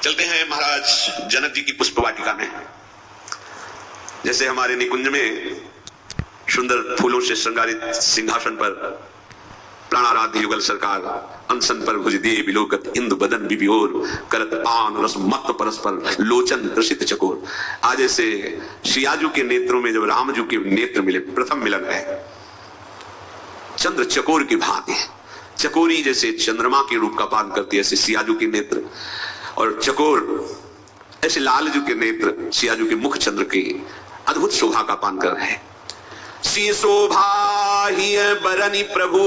चलते हैं महाराज जनक जी की पुष्प वाटिका में। जैसे हमारे निकुंज में सुंदर फूलों से श्रृंगारित सिंहासन पर प्राणाराध्य युगल सरकार अनशन पर भुज दिए विलोकत इंदु बदन विभिओर करत पान रस मत परस्पर लोचन प्रसिद्ध चकोर। आज ऐसे सियाजू के नेत्रों में जब रामजू के नेत्र मिले, प्रथम मिलन है, चंद्र चकोर की भांति, चकोरी जैसे चंद्रमा के रूप का पान करती है ऐसे सियाजू के नेत्र, और चकोर ऐसे लालजू के नेत्र सियाजू के मुख चंद्र की अद्भुत शोभा का पान कर रहे हैं। सी शोभा ही बरनी प्रभु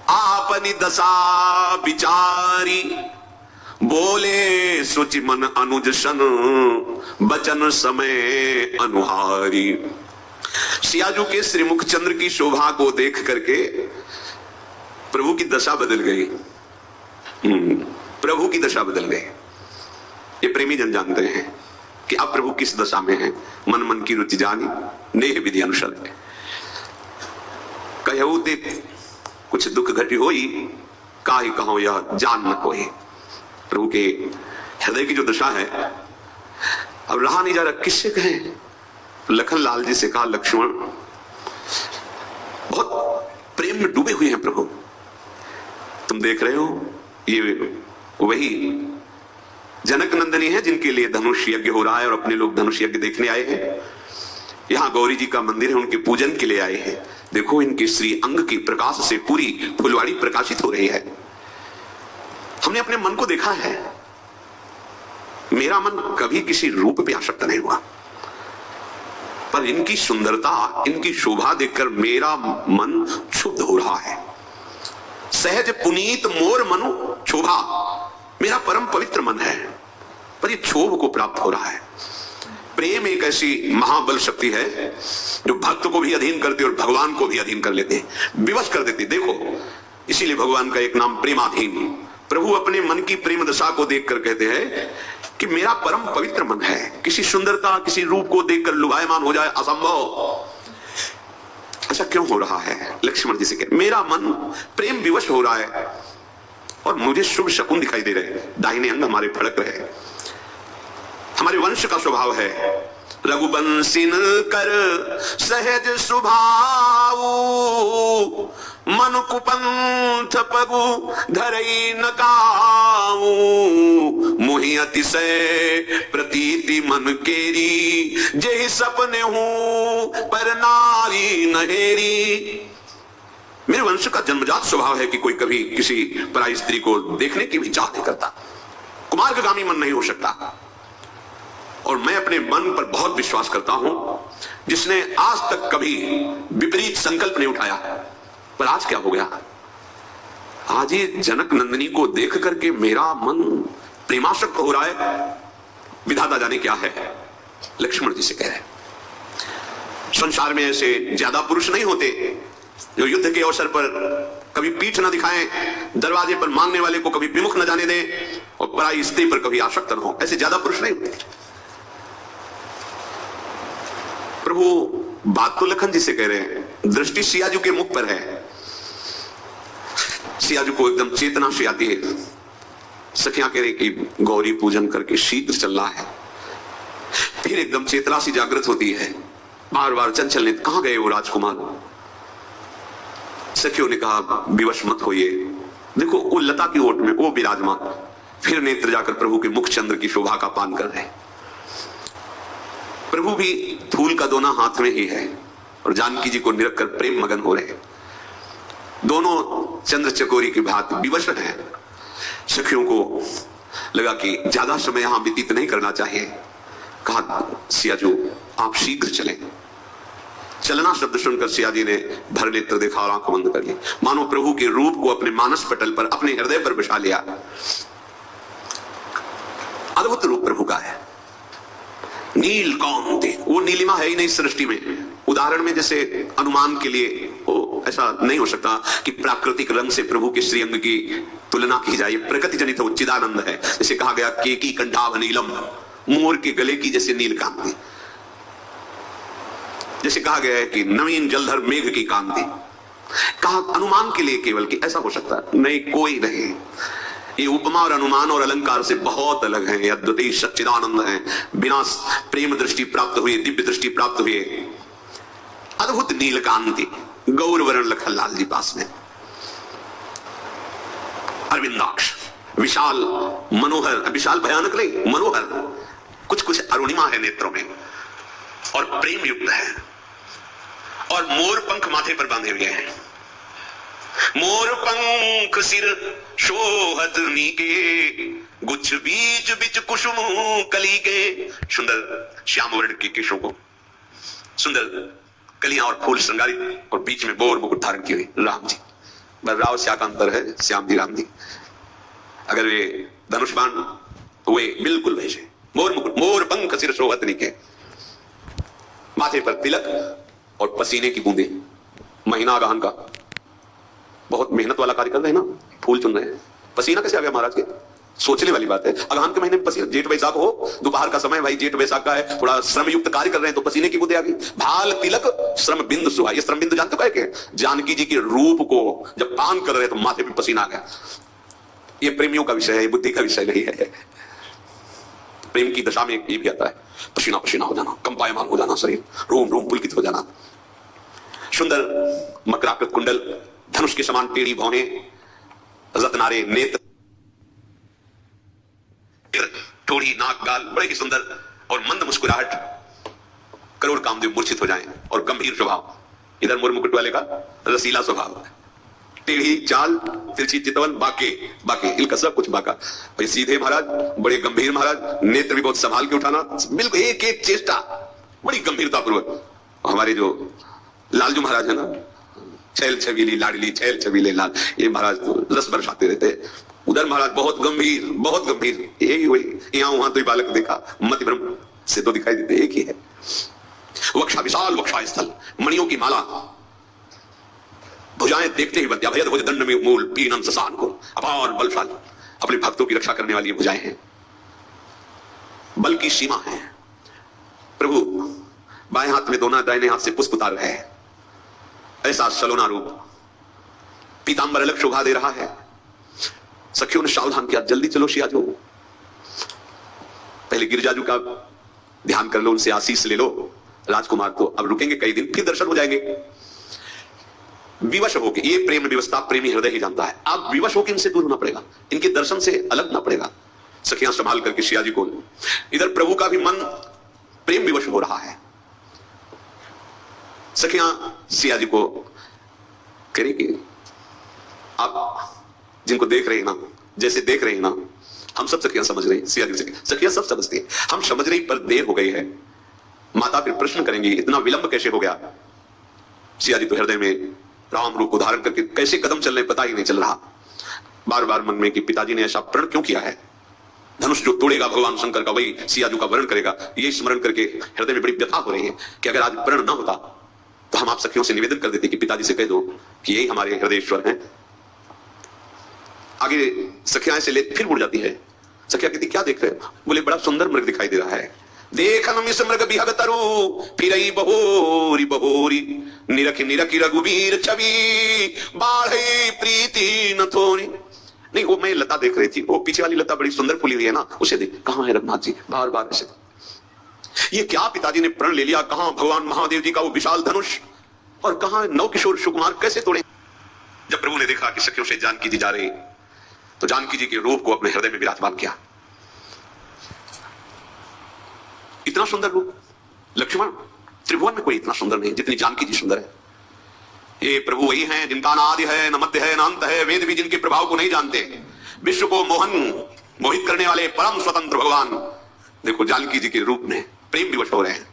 आपनी दशा विचारी, बोले सुचि मन अनुज सन बचन समय अनुहारी। सियाजू के श्रीमुख चंद्र की शोभा को देख करके प्रभु की दशा बदल गई। प्रभु की दशा बदल गई। ये प्रेमी जन जानते हैं कि अब प्रभु किस दशा में है। मन मन की रुचि जानी नेह विधि अनुसर कहू ते कुछ दुख घटी होई, काहे कहो यह जान न कोई। प्रभु के हृदय की जो दशा है अब रहा नहीं जा रहा, किससे कहें। लखन लाल जी से कहा, लक्ष्मण बहुत प्रेम में डूबे हुए हैं प्रभु, तुम देख रहे हो ये वही जनक नंदनी है जिनके लिए धनुष यज्ञ हो रहा है और अपने लोग धनुष यज्ञ देखने आए हैं। यहाँ गौरी जी का मंदिर है, उनके पूजन के लिए आए हैं। देखो इनके श्री अंग की प्रकाश से पूरी फुलवाड़ी प्रकाशित हो रही है। हमने अपने मन को देखा है, मेरा मन कभी किसी रूप पे आसक्त नहीं हुआ, पर इनकी सुंदरता, इनकी शोभा देखकर मेरा मन क्षुब्ध हो रहा है। सहज पुनीत मोर मनु क्षोभा, मेरा परम पवित्र मन है पर यह क्षोभ को प्राप्त हो रहा है। प्रेम एक ऐसी महाबल शक्ति है जो भक्त को भी अधीन करती है और भगवान को भी अधीन कर लेते हैं, विवश कर देती। देखो इसीलिए भगवान का एक नाम प्रेमाधीन। प्रभु अपने मन की प्रेम दशा को देखकर कहते हैं कि मेरा परम पवित्र मन है, किसी सुंदरता किसी रूप को देखकर लुभायमान हो जाए असंभव। ऐसा क्यों हो रहा है? लक्ष्मण जी से कह, मेरा मन प्रेम विवश हो रहा है और मुझे शुभ शकुन दिखाई दे रहे, दाहिने अंग हमारे फड़क रहे। हमारे वंश का स्वभाव है रघुवंशीन कर सहज स्वभाव, मन कुपंथ पगु धरई न काऊ, मुहि अतिशय प्रतीति मन केरी, जेहि सपने हूं पर नारी नहेरी। मेरे वंश का जन्मजात स्वभाव है कि कोई कभी किसी पराई स्त्री को देखने की भी चाह नहीं करता, कुमार्गामी मन नहीं हो सकता। और मैं अपने मन पर बहुत विश्वास करता हूं, जिसने आज तक कभी विपरीत संकल्प नहीं उठाया। पर आज क्या हो गया? आज ये जनक नंदिनी को देख करके मेरा मन प्रेमासक्त हो रहा है। विधाता जाने क्या है। लक्ष्मण जी से कह रहे, संसार में ऐसे ज्यादा पुरुष नहीं होते जो युद्ध के अवसर पर कभी पीठ न दिखाएं, दरवाजे पर मांगने वाले को कभी विमुख न जाने दें और पराई स्त्री पर कभी आसक्त न हो। ऐसे ज्यादा पुरुष नहीं होते। प्रभु बात तो लखन जी से कह रहे हैं, दृष्टि सियाजू के मुख पर है। सियाजू को एकदम चेतना से आती है। सखियां कह रहे कि गौरी पूजन करके शीघ्र चलना है। फिर एकदम चेतना सी जागृत होती है, बार बार चंचल ने, कहां गए वो राजकुमार? सखियों ने कहा, विवश मत होइए, देखो वो लता की ओट में वो विराजमान। फिर नेत्र जाकर प्रभु के मुख चंद्र की शोभा का पान कर रहे हैं। प्रभु भी फूल का दोना हाथ में ही है और जानकी जी को निरख कर प्रेम मगन हो रहे। दोनों चंद्र चकोरी की भांति विवश हैं। सखियों को लगा कि ज्यादा समय यहां व्यतीत नहीं करना चाहिए। कहा, सियाजू आप शीघ्र चलें। चलना शब्द सुनकर सियाजी ने भर नेत्र देखा और आंख बंद कर ली, मानो प्रभु के रूप को अपने मानस पटल पर, अपने हृदय पर बिठा लिया। अद्भुत रूप प्रभु का है। नील कांति, वो नीलिमा है ही नहीं सृष्टि में। उदाहरण में जैसे अनुमान के लिए वो ऐसा नहीं हो सकता कि प्राकृतिक रंग से प्रभु के श्रीअंग की तुलना की जाए। प्रकृति जनित उच्चिदानंद है। जैसे कहा गया केकी कंठाभ नीलम, मोर के गले की जैसे नील कांति। जैसे कहा गया है कि नवीन जलधर मेघ की कांति। कहा अनुमान के लिए केवल कि ऐसा हो सकता नहीं, कोई नहीं। ये उपमा और अनुमान और अलंकार से बहुत अलग है। अद्वितीय सच्चिदानंद है। बिना प्रेम दृष्टि प्राप्त हुए, दिव्य दृष्टि प्राप्त हुए, अद्भुत नीलकांति, गौरवर्ण लखनलाल जी पास में, अरविंदाक्ष, विशाल मनोहर, विशाल भयानक नहीं, मनोहर, कुछ कुछ अरुणिमा है नेत्रों में, और प्रेम युक्त है, और मोर पंख माथे पर बांधे हुए हैं। मोर पंख सिर शोहत नीके, गुच्छ बीच बीच कुसुम कली के। सुंदर श्याम वर्ण के केशों को, सुंदर कलियां और फूल श्रृंगारित, और बीच में मोर मुकुट धारण किए हुए राम जी। राव श्या का अंतर है, श्याम जी राम जी। अगर वे धनुष बाण तो वे बिल्कुल वैसे मोर मुकुट, मोर पंख सिर शोहत नीके, माथे पर तिलक और पसीने की बूंदे। महीना अगहन का बहुत मेहनत वाला कार्य कर रहे हैं ना, फूल चुन रहे हैं, पसीना कैसे आ गया महाराज के? सोचने वाली बात है। अगहन के महीने में पसीना, जेठ वैशाख हो, दोपहर का समय, भाई जेठ वैशाख का है, थोड़ा श्रम युक्त कार्य कर रहे हैं तो पसीने की बूंदे आ गई। भाल तिलक श्रम बिंदु सुहा, ये श्रम बिंदु जानते हो क्या? जानकी जी के रूप को जब पान कर रहे तो माथे पे पसीना आ गया। ये प्रेमियों का विषय है, बुद्धि का विषय नहीं है। प्रेम की दशा में ये भी आता है, पसीना पसीना हो जाना, कंपायमान हो जाना, शरीर रोम रोम पुलकित हो जाना। सुंदर मकराकृत कुंडल, धनुष के समान टेढ़ी भौहें, रत्नारे नेत्र, ठोड़ी नाक गाल, बड़े ही सुंदर, और मंद मुस्कुराहट, करोड़ कामदेव मूर्छित हो जाएं, और गंभीर स्वभाव। इधर मोर मुकुट वाले का रसीला स्वभाव, टेढ़ी चाल, तिरछी चितवन, बाके बाके, इनका सब कुछ बाका। और ये सीधे महाराज, बड़े गंभीर महाराज, नेत्र भी बहुत संभाल के उठाना, बिल्कुल एक एक चेष्टा बड़ी गंभीरता पूर्वक। हमारे जो लालजू महाराज है ना, छैल छबीली लाडली, छैल छबीले लाल, ये महाराज तो रस बरसाते रहते। उधर महाराज बहुत गंभीर, बहुत गंभीर, यही वही, यहाँ वहां तो बालक देखा, मत भ्रम से तो दिखाई देते एक ही है। वक्षा विशाल, वक्षा स्थल, मणियों की माला, भुजाएं देखते ही बत्या, भयद भुज दंड में मूल पीनम ससान को, अपार बलशाली, अपने भक्तों की रक्षा करने वाली भुजाएं हैं, बल की सीमा है। प्रभु बाएं हाथ में दोना, दाहिने हाथ से पुष्प उतार रहे हैं, ऐसा सलोना रूप, पीतांबर अलग शोभा दे रहा है। सखियों ने सावधान किया, जल्दी चलो शियाजू, पहले गिरिजाजू का ध्यान कर लो, उनसे आशीष ले लो। राजकुमार तो अब रुकेंगे कई दिन, फिर दर्शन हो जाएंगे। विवश होके, ये प्रेम व्यवस्था प्रेमी हृदय ही जानता है, आप विवश होकर इनसे दूर होना पड़ेगा, इनके दर्शन से अलग ना पड़ेगा। सखियां संभाल करके शियाजी को, इधर प्रभु का भी मन प्रेम विवश हो रहा है। सखियां सियाजी को कह रही कि आप जिनको देख रहे हैं ना, जैसे देख रहे हैं ना, हम सब सखियां समझ रही, सियाजी सखियां सब समझती हैं, हम समझ रही, पर देर हो गई है। माता फिर प्रश्न करेंगी, इतना विलंब कैसे हो गया? सियाजी तो हृदय में राम रूप को धारण करके कैसे कदम चल रहे पता ही नहीं चल रहा। बार बार मन में कि पिताजी ने ऐसा प्रण क्यों किया है? धनुष जो तोड़ेगा भगवान शंकर का, वही सियाजू का वर्ण करेगा। ये स्मरण करके हृदय में बड़ी व्यथा हो रही है कि अगर आज प्रण ना होता तो हम आप सखियों से निवेदन कर देते कि पिताजी से कह दो कि यही हमारे हृदयेश्वर हैं। आगे सखियां से ले फिर मुड़ जाती है। सखिया कहती क्या देख रहे हो? बोले बड़ा सुंदर मृग दिखाई दे रहा है। देखन मिस मृग बिहग तरु फिरई बहोरी बहोरी, निरखि निरखि रघुवीर छवि बाढ़ई प्रीति न थोरी। नहीं, वो मैं लता देख रही थी, वो पीछे वाली लता बड़ी सुंदर फूली हुई है ना, उसे देख। कहां है रघुनाथ जी? बार बार ऐसे। ये क्या पिताजी ने प्रण ले लिया? कहां भगवान महादेव जी का वो विशाल धनुष, और कहां नव किशोर सुकुमार कैसे तोड़े? जब प्रभु ने देखा कि सखियों से जानकी जी जा रही, तो जानकी जी के रूप को अपने हृदय में विराजमान किया। इतना सुंदर रूप लक्ष्मण त्रिभुवन में कोई इतना सुंदर नहीं जितनी जानकी जी सुंदर है। ये प्रभु वही हैं जिनका न आदि है, न मध्य है, न अंत है। वेद भी जिनके प्रभाव को नहीं जानते, विश्व को मोहित करने वाले परम स्वतंत्र भगवान देखो जानकी जी के रूप में प्रेम विवश हो रहे हैं।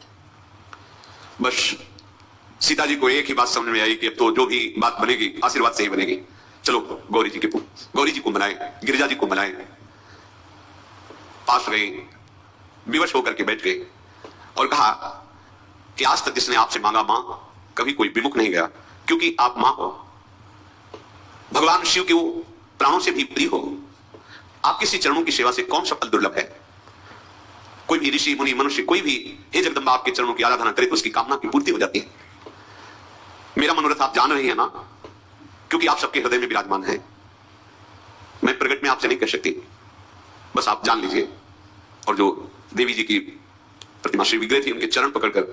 बस सीता जी को एक ही बात समझ में आई कि अब तो जो भी बात बनेगी आशीर्वाद से ही बनेगी। चलो गौरी जी को मनाएं, गिरिजा जी को मनाएं। पास गई, विवश होकर के बैठ गई और कहा कि आज तक जिसने आपसे मांगा मां, कभी कोई विमुख नहीं गया, क्योंकि आप मां हो, भगवान शिव के वो प्राणों से भी प्रिय हो। आपके श्री चरणों की सेवा से कौन सा फल दुर्लभ है? कोई भी ऋषि मुनि मनुष्य कोई भी हे जगदम्बा आपके चरणों की आराधना करे तो उसकी कामना की पूर्ति हो जाती है। मेरा मनोरथ आप जान रही है ना, क्योंकि आप सबके हृदय में विराजमान है। मैं प्रकट में आपसे नहीं कह सकती, बस आप जान लीजिए। और जो देवी जी की प्रतिमा श्री विग्रह थी, उनके चरण पकड़कर